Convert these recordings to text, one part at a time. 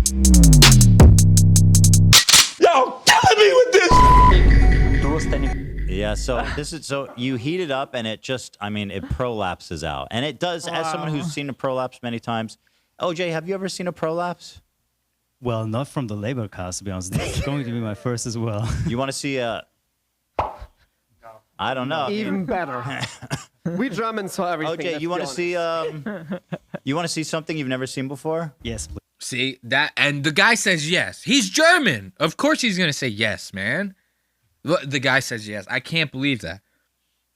Yo, killing me with this. Yeah, so you heat it up and it just, I mean, it prolapses out. And it does, as someone who's seen a prolapse many times. OJ, have you ever seen a prolapse? Well, not from the labor cast, to be honest. This is going to be my first as well. You want to see a... I don't know. Even better. We Germans saw everything. OJ, you want to see something you've never seen before? Yes, please. See that, and the guy says yes. He's German. Of course he's gonna say yes, man. The guy says yes. I can't believe that.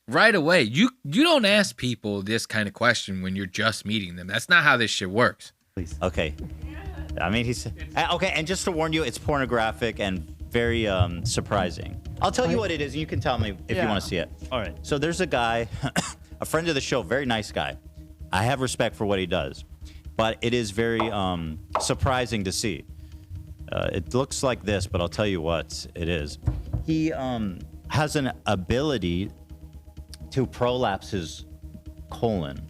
Right away, you don't ask people this kind of question when you're just meeting them. That's not how this shit works. Please. Okay. I mean, he's okay. And just to warn you, it's pornographic and very surprising. I'll tell you what it is, and you can tell me if you want to see it. All right. So there's a guy, a friend of the show, very nice guy. I have respect for what he does, but it is very surprising to see. It looks like this, but I'll tell you what it is. He has an ability to prolapse his colon,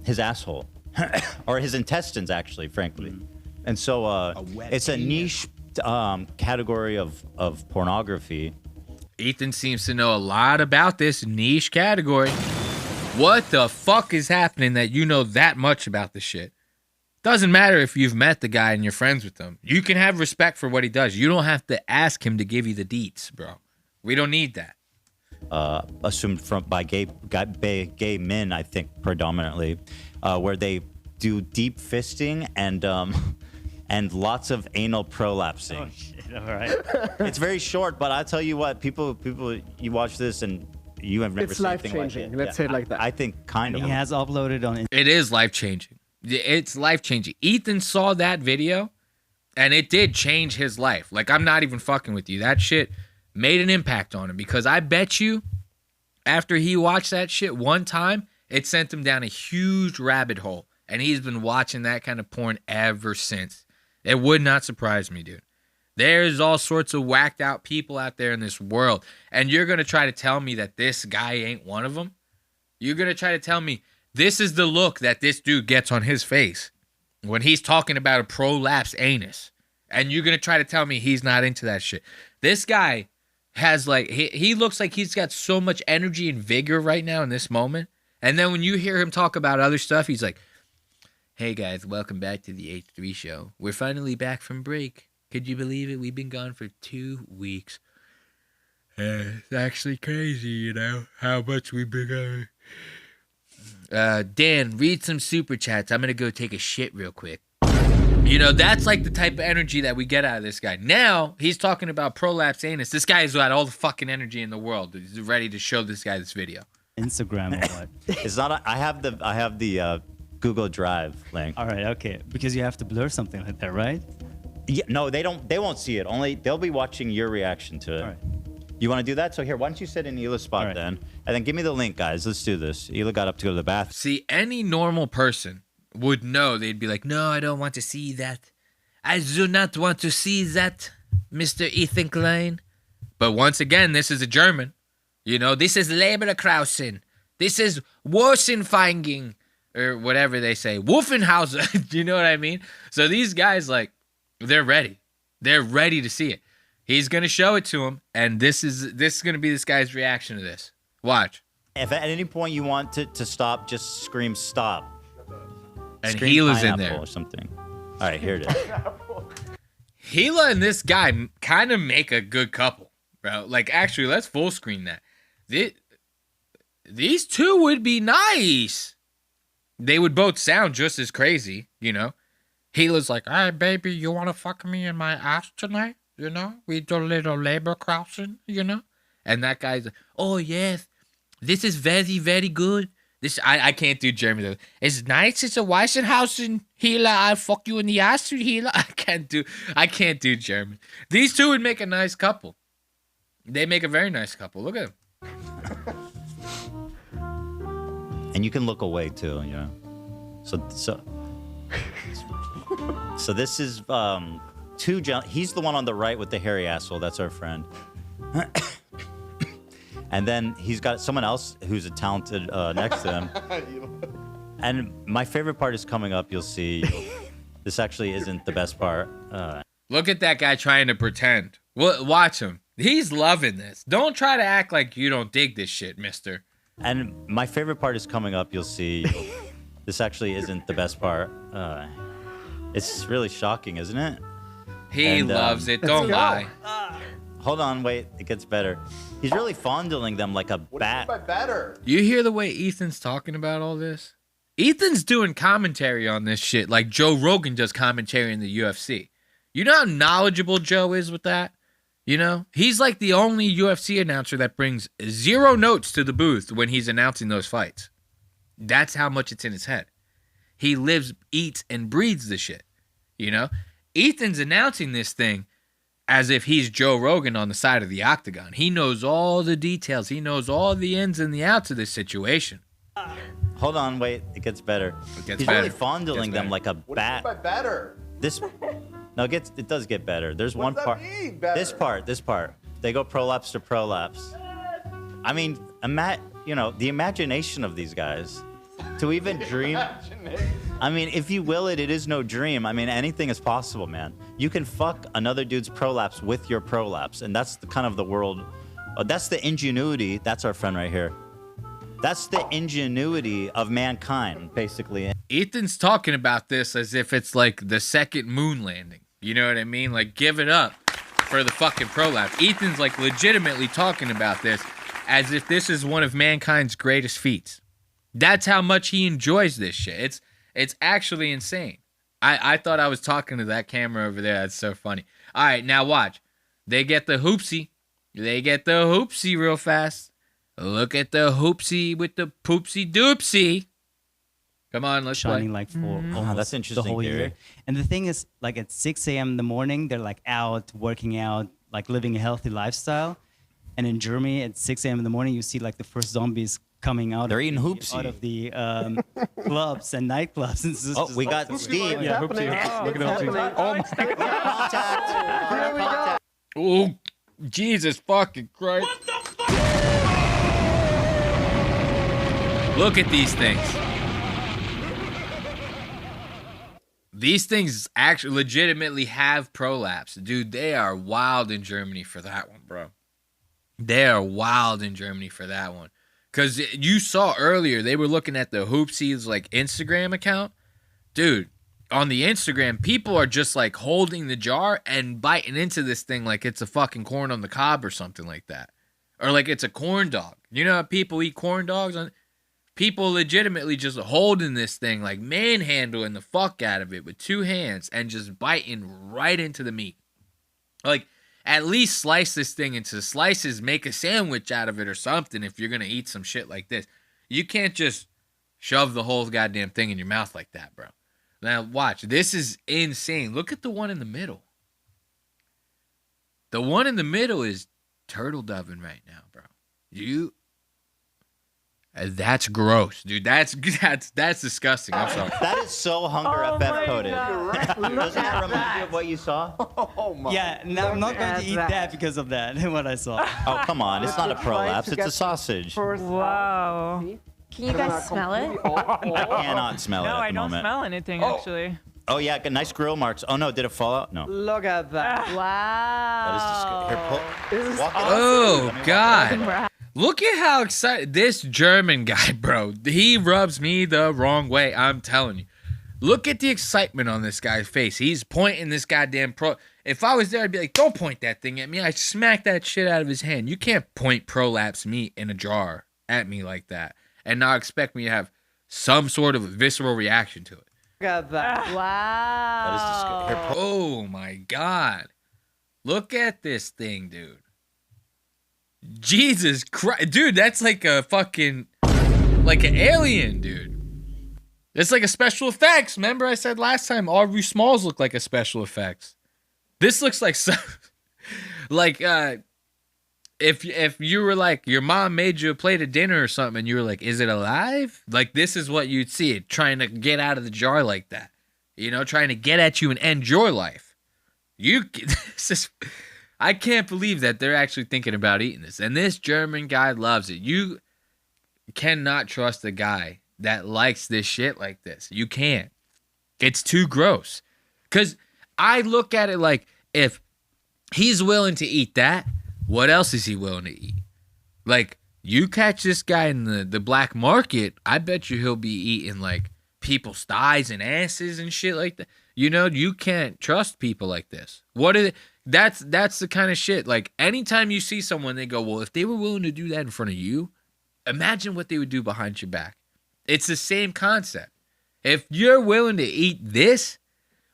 his asshole, or his intestines, actually, frankly. And so it's a niche category of pornography. Ethan seems to know a lot about this niche category. What the fuck is happening that you know that much about this shit? Doesn't matter if you've met the guy and you're friends with him. You can have respect for what he does. You don't have to ask him to give you the deets, bro. We don't need that. Assumed by gay men, I think, predominantly, where they do deep fisting and lots of anal prolapsing. Oh, shit. All right. It's very short, but I tell you what, people, you watch this and you have never It's seen anything like life-changing. it. Let's say it like that. I think kind of. He has uploaded on It is life-changing. It's life-changing. Ethan saw that video, and it did change his life. Like, I'm not even fucking with you. That shit made an impact on him, because I bet you after he watched that shit one time, it sent him down a huge rabbit hole, and he's been watching that kind of porn ever since. It would not surprise me, dude. There's all sorts of whacked out people out there in this world, and you're going to try to tell me that this guy ain't one of them? You're going to try to tell me this is the look that this dude gets on his face when he's talking about a prolapsed anus, and you're going to try to tell me he's not into that shit? This guy has, like, he looks like he's got so much energy and vigor right now in this moment, and then when you hear him talk about other stuff, he's like, hey guys, welcome back to the H3 show. We're finally back from break. Could you believe it? We've been gone for 2 weeks. It's actually crazy, you know, how much we've been gone. Dan, read some super chats. I'm going to go take a shit real quick. You know, that's like the type of energy that we get out of this guy. Now, he's talking about prolapse anus. This guy's got all the fucking energy in the world. He's ready to show this guy this video. Instagram or what? It's not. I have the Google Drive link. All right, okay. Because you have to blur something like that, right? Yeah, no, they don't. They won't see it. Only they'll be watching your reaction to it. All right. You want to do that? So here, why don't you sit in Hila's spot then, and then give me the link, guys. Let's do this. Hila got up to go to the bathroom. See, any normal person would know. They'd be like, no, I don't want to see that. I do not want to see that, Mr. Ethan Klein. But once again, this is a German. You know, this is Leberkrausen. This is Wurzenfeinging, or whatever they say. Wolfenhauser. Do you know what I mean? So these guys, like, they're ready. They're ready to see it. He's going to show it to him, and this is going to be this guy's reaction to this. Watch. If at any point you want to stop, just scream stop. And Scream Hila's in pineapple there. or something. All right, here it is. Hila and this guy kind of make a good couple, bro. Like, actually, let's full screen that. These two would be nice. They would both sound just as crazy, you know. Hila's like, hey, baby, you want to fuck me in my ass tonight? You know, we do a little labor crossing, you know? And that guy's like, oh, yes, this is very, very good. This I can't do German though. It's nice. It's a Weissenhausen. Hila, I'll fuck you in the ass, Hila. I can't do German. These two would make a nice couple. They make a very nice couple. Look at them. And you can look away too, you know. So this is he's the one on the right with the hairy asshole. That's our friend. And then he's got someone else who's a talented next to him. And my favorite part is coming up. You'll see. This actually isn't the best part. Look at that guy trying to pretend. Watch him. He's loving this. Don't try to act like you don't dig this shit, mister. And my favorite part is coming up. You'll see. This actually isn't the best part. It's really shocking, isn't it? He loves it. Don't lie. Hold on, wait. It gets better. He's really fondling them like a bat. Better. You hear the way Ethan's talking about all this? Ethan's doing commentary on this shit like Joe Rogan does commentary in the UFC. You know how knowledgeable Joe is with that? You know? He's like the only UFC announcer that brings 0 notes to the booth when he's announcing those fights. That's how much it's in his head. He lives, eats, and breathes the shit. You know? Ethan's announcing this thing as if he's Joe Rogan on the side of the octagon. He knows all the details. He knows all the ins and the outs of this situation. Hold on, wait. It gets better. He's better. really fondling them like a bat. Better. It does get better. There's one part. This part. They go prolapse to prolapse. I mean, the imagination of these guys to even dream. I mean, if you will it is no dream. I mean, anything is possible, man. You can fuck another dude's prolapse with your prolapse, and that's the kind of the world. That's the ingenuity. That's our friend right here. That's the ingenuity of mankind, basically. Ethan's talking about this as if it's like the second moon landing. You know what I mean? Like, give it up for the fucking prolapse. Ethan's like legitimately talking about this as if this is one of mankind's greatest feats. That's how much he enjoys this shit. It's actually insane. I thought I was talking to that camera over there. That's so funny. All right, now watch. They get the hoopsie. They get the hoopsie real fast. Look at the hoopsie with the poopsie doopsie. Come on, let's shining play. like for almost that's interesting the whole theory. year. And the thing is, like at 6 a.m. in the morning, they're like out working out, like living a healthy lifestyle. And in Germany, at 6 a.m. in the morning, you see like the first zombies coming out. They're eating hoopsie. Out of the clubs and nightclubs. And it's just We got Steve. Yeah, Look at Hoopsi. Oh my God. Contact. Oh, Jesus fucking Christ. Look at these things. These things actually legitimately have prolapse. Dude, they are wild in Germany for that one, bro. They are wild in Germany for that one. Because you saw earlier, they were looking at the Hoopsies, like, Instagram account. Dude, on the Instagram, people are just, like, holding the jar and biting into this thing like it's a fucking corn on the cob or something like that. Or like it's a corn dog. You know how people eat corn dogs? People legitimately just holding this thing, like manhandling the fuck out of it with 2 hands and just biting right into the meat. Like, at least slice this thing into slices, make a sandwich out of it or something if you're going to eat some shit like this. You can't just shove the whole goddamn thing in your mouth like that, bro. Now, watch. This is insane. Look at the one in the middle. The one in the middle is turtle doving right now, bro. That's gross, dude. That's disgusting. I'm sorry. That is so Hunger FF coded. Doesn't that remind you of what you saw? Oh my. Yeah, no, I'm not going to eat that because of that, what I saw. Oh, come on. It's not a prolapse. It's a sausage. Wow. Can you guys smell it? I cannot smell it No, at I the don't moment. smell anything, actually. Oh, yeah. Got nice grill marks. Oh, no. Did it fall out? No. Look at that. Wow. That is disgusting. Here, This is walk it. Oh, Let me walk God. Look at how excited this German guy, bro. He rubs me the wrong way. I'm telling you. Look at the excitement on this guy's face. He's pointing this goddamn If I was there, I'd be like, don't point that thing at me. I'd smack that shit out of his hand. You can't point prolapse meat in a jar at me like that and not expect me to have some sort of visceral reaction to it. Look at that. Wow. That is disgusting. Here, Oh, my God. Look at this thing, dude. Jesus Christ. Dude, that's like a fucking, like an alien, dude. It's like a special effects. Remember I said last time, Aubrey Smalls look like a special effects. This looks like, like, if you were like, your mom made you a plate of dinner or something and you were like, is it alive? Like, this is what you'd see it, trying to get out of the jar like that. You know, trying to get at you and end your life. This is... I can't believe that they're actually thinking about eating this. And this German guy loves it. You cannot trust a guy that likes this shit like this. You can't. It's too gross. Because I look at it like, if he's willing to eat that, what else is he willing to eat? Like, you catch this guy in the black market, I bet you he'll be eating like people's thighs and asses and shit like that. You know, you can't trust people like this. What is it? That's the kind of shit. Like, anytime you see someone, they go, well, if they were willing to do that in front of you, imagine what they would do behind your back. It's the same concept. If you're willing to eat this,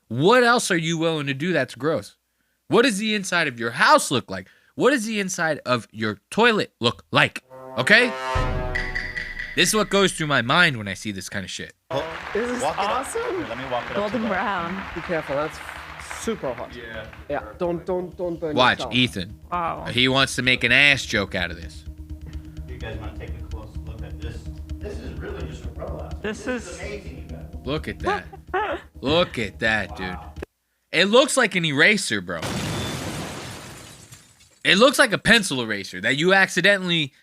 what else are you willing to do that's gross? What does the inside of your house look like? What does the inside of your toilet look like? Okay? This is what goes through my mind when I see this kind of shit. This is awesome. Here, let me walk it up. Golden brown. Be careful. That's super hot. Yeah. Don't burn Watch, yourself. Ethan. Wow. He wants to make an ass joke out of this. You guys want to take a close look at this? This is really just a prolapse. This is Amazing, you guys. Look at that. Look at that, dude. It looks like an eraser, bro. It looks like a pencil eraser that you accidentally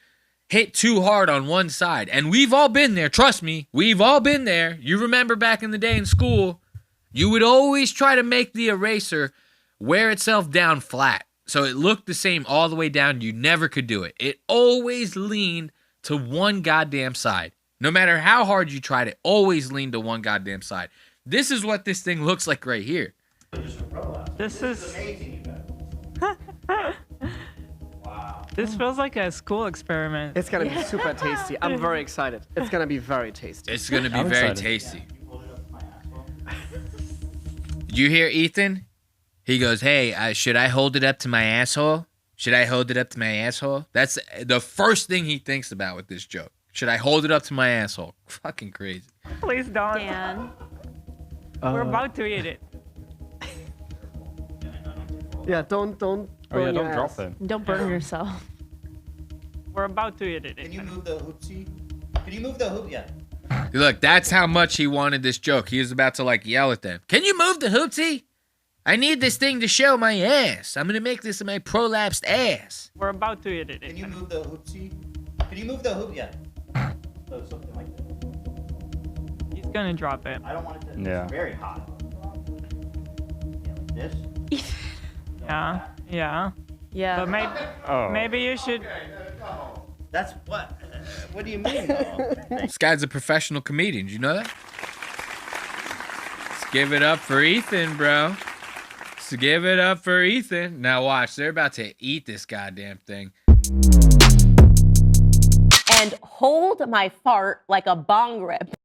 hit too hard on one side. And we've all been there. Trust me. We've all been there. You remember back in the day in school, you would always try to make the eraser wear itself down flat. So it looked the same all the way down. You never could do it. It always leaned to one goddamn side. No matter how hard you tried, it always leaned to one goddamn side. This is what this thing looks like right here. this is Amazing, you guys. this feels like a school experiment. It's gonna be super tasty. I'm very excited. It's gonna be very tasty. It's going to be I'm very excited. tasty. Did you hear Ethan? He goes, hey, should I hold it up to my asshole? Should I hold it up to my asshole? That's the first thing he thinks about with this joke. Should I hold it up to my asshole? Fucking crazy. Please don't. Dan. We're about to eat it. Yeah, don't burn Oh yeah, your don't drop ass. it. Don't burn yourself. We're about to eat it. Can you move the hoopsie? Can you move the hoop? Yeah. Look, that's how much he wanted this joke. He was about to like yell at them. Can you move the hoopsie? I need this thing to show my ass. I'm gonna make this my prolapsed ass. We're about to eat it. Can you move the hoopsie? Can you move the hoop? Yeah. So something like that. He's gonna drop it. I don't want it to. Yeah. It's very hot. Yeah, like this. Yeah. Yeah. Yeah. But maybe Oh. maybe you should. That's what. What do you mean? Though? This guy's a professional comedian. Did you know that? Let's give it up for Ethan, bro. Let's give it up for Ethan. Now watch, they're about to eat this goddamn thing. And hold my fart like a bong rip.